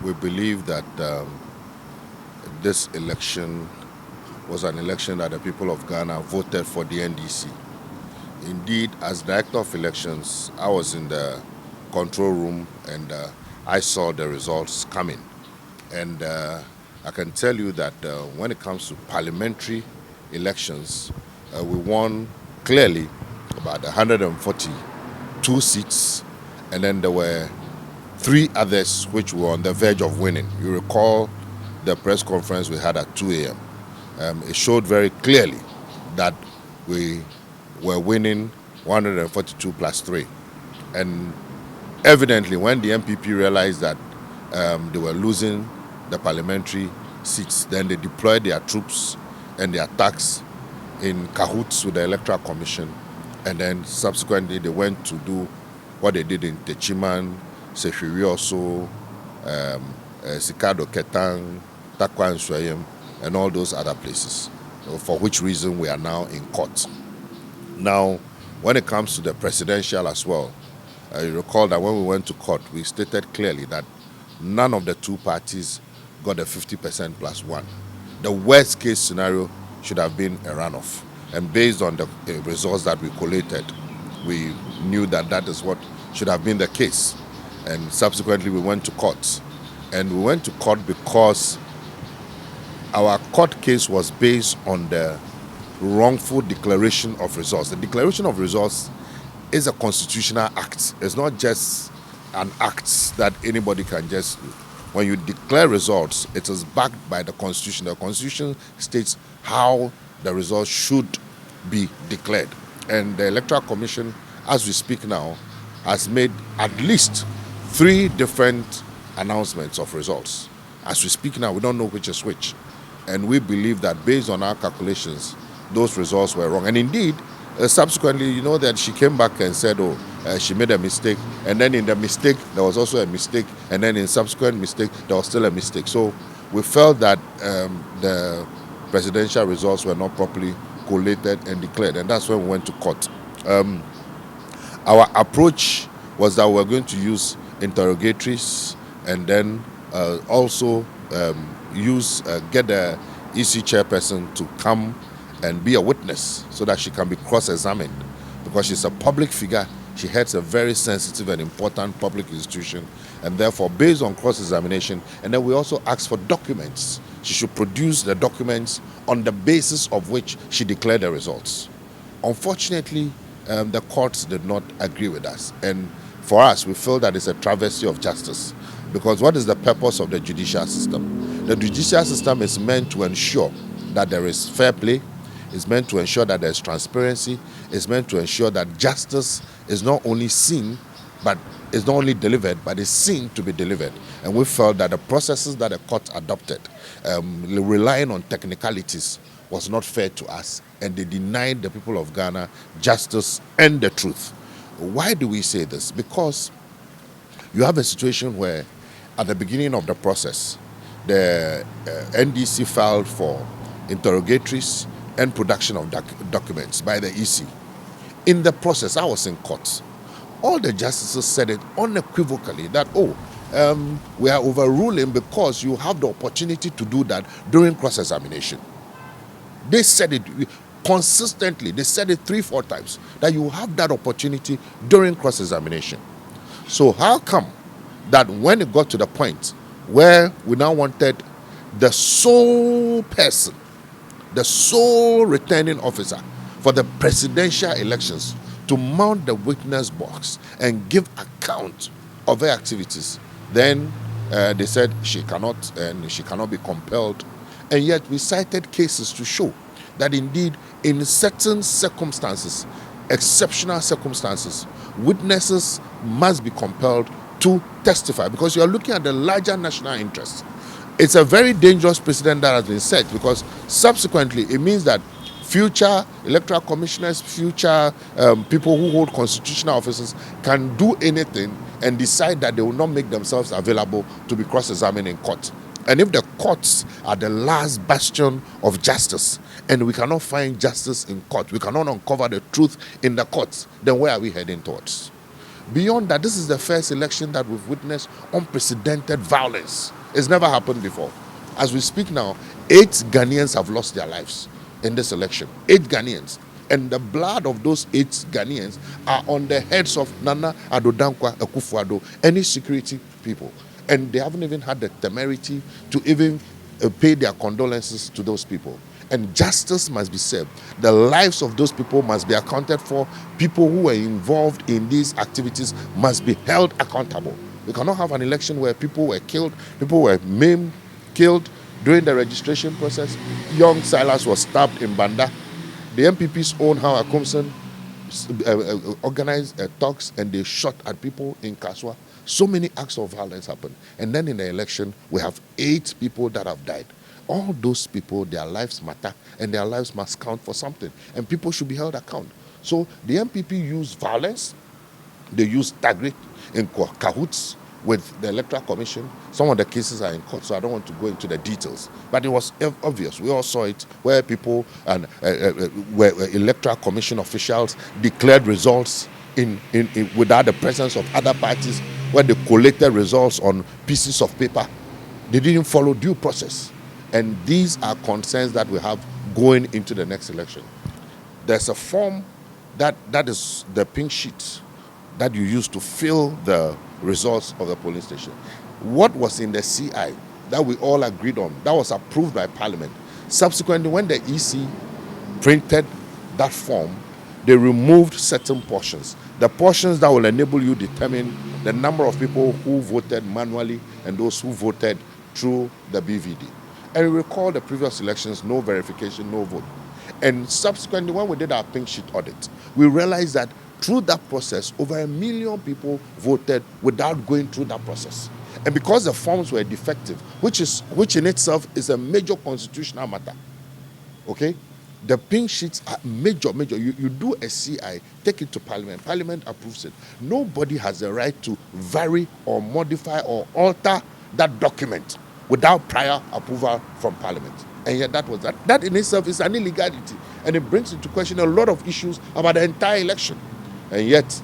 we believe that this election was an election that the people of Ghana voted for the NDC. Indeed, as Director of Elections, I was in the control room and I saw the results coming. And I can tell you that when it comes to parliamentary elections, we won clearly about 142 seats, and then there were three others which were on the verge of winning. You recall the press conference we had at 2 a.m. It showed very clearly that we were winning 142 plus 3. And evidently, when the MPP realized that they were losing the parliamentary seats, then they deployed their troops and their attacks in cahoots with the Electoral Commission. And then subsequently, they went to do what they did in Techiman, Sefirioso, Sikado Ketang, Takwa Nswayem, and all those other places, for which reason we are now in court. Now, when it comes to the presidential as well, you recall that when we went to court, we stated clearly that none of the two parties got a 50% plus 1. The worst case scenario should have been a runoff. And based on the results that we collated, we knew that that is what should have been the case. And subsequently, we went to court. And we went to court because our court case was based on the wrongful declaration of results. The declaration of results is a constitutional act. It's not just an act that anybody can just do. When you declare results, it is backed by the Constitution. The Constitution states how the results should be declared. And the Electoral Commission, as we speak now, has made at least 3 different announcements of results. As we speak now, we don't know which is which. And we believe that based on our calculations, those results were wrong. And indeed, subsequently, you know that she came back and said, she made a mistake. And then in the mistake, there was also a mistake. And then in subsequent mistake, there was still a mistake. So we felt that the presidential results were not properly collated and declared. And that's when we went to court. Our approach was that we were going to use interrogatories and then also get the EC chairperson to come and be a witness so that she can be cross-examined. Because she's a public figure, she heads a very sensitive and important public institution, and therefore, based on cross-examination, and then we also asked for documents. She should produce the documents on the basis of which she declared the results. Unfortunately, the courts did not agree with us. And for us, we feel that it's a travesty of justice. Because what is the purpose of the judicial system? The judicial system is meant to ensure that there is fair play, is meant to ensure that there's transparency, is meant to ensure that justice is not only seen, but is not only delivered, but is seen to be delivered. And we felt that the processes that the court adopted, relying on technicalities, was not fair to us, and they denied the people of Ghana justice and the truth. Why do we say this? Because you have a situation where, at the beginning of the process, the NDC filed for interrogatories and production of documents by the EC. In the process, I was in court. All the justices said it unequivocally that, we are overruling because you have the opportunity to do that during cross-examination. They said it consistently. They said it 3-4 times, that you have that opportunity during cross-examination. So how come that when it got to the point where we now wanted the sole person, the sole returning officer for the presidential elections to mount the witness box and give account of her activities, then they said she cannot be compelled. And yet we cited cases to show that indeed in certain circumstances, exceptional circumstances, witnesses must be compelled to testify because you are looking at the larger national interest. It's a very dangerous precedent that has been set because subsequently it means that future electoral commissioners, future people who hold constitutional offices can do anything and decide that they will not make themselves available to be cross-examined in court. And if the courts are the last bastion of justice and we cannot find justice in court, we cannot uncover the truth in the courts, then where are we heading towards? Beyond that, this is the first election that we've witnessed unprecedented violence. It's never happened before. As we speak now, 8 Ghanaians have lost their lives in this election. 8 Ghanaians. And the blood of those 8 Ghanaians are on the heads of Nana Addo Dankwa Akufo-Addo, any security people. And they haven't even had the temerity to even pay their condolences to those people. And justice must be served. The lives of those people must be accounted for. People who were involved in these activities must be held accountable. We cannot have an election where people were killed, people were maimed, killed during the registration process. Young Silas was stabbed in Banda. The MPP's own Howard Akomson organized talks and they shot at people in Kaswa. So many acts of violence happened. And then in the election, we have 8 people that have died. All those people, their lives matter and their lives must count for something. And people should be held account. So the MPP used violence. They used thuggery in cahoots with the Electoral Commission. Some of the cases are in court, so I don't want to go into the details. But it was obvious. We all saw it where people and where Electoral Commission officials declared results in without the presence of other parties, where they collected results on pieces of paper. They didn't follow due process. And these are concerns that we have going into the next election. There's a form that is the pink sheet that you use to fill the results of the polling station. What was in the CI that we all agreed on, that was approved by Parliament. Subsequently, when the EC printed that form, they removed certain portions. The portions that will enable you determine the number of people who voted manually and those who voted through the BVD. And we recall the previous elections, no verification, no vote. And subsequently, when we did our pink sheet audit, we realized that through that process, over 1 million people voted without going through that process. And because the forms were defective, which in itself is a major constitutional matter, okay? The pink sheets are major. You do a CI, take it to Parliament. Parliament approves it. Nobody has the right to vary or modify or alter that document without prior approval from Parliament. And yet that in itself is an illegality. And it brings into question a lot of issues about the entire election. And yet,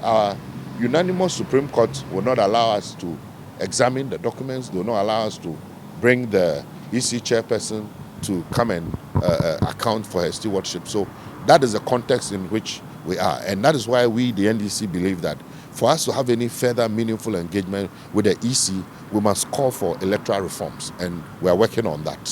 our unanimous Supreme Court will not allow us to examine the documents. They will not allow us to bring the EC chairperson to come and account for her stewardship. So that is the context in which we are. And that is why we, the NDC, believe that for us to have any further meaningful engagement with the EC, we must call for electoral reforms. And we are working on that.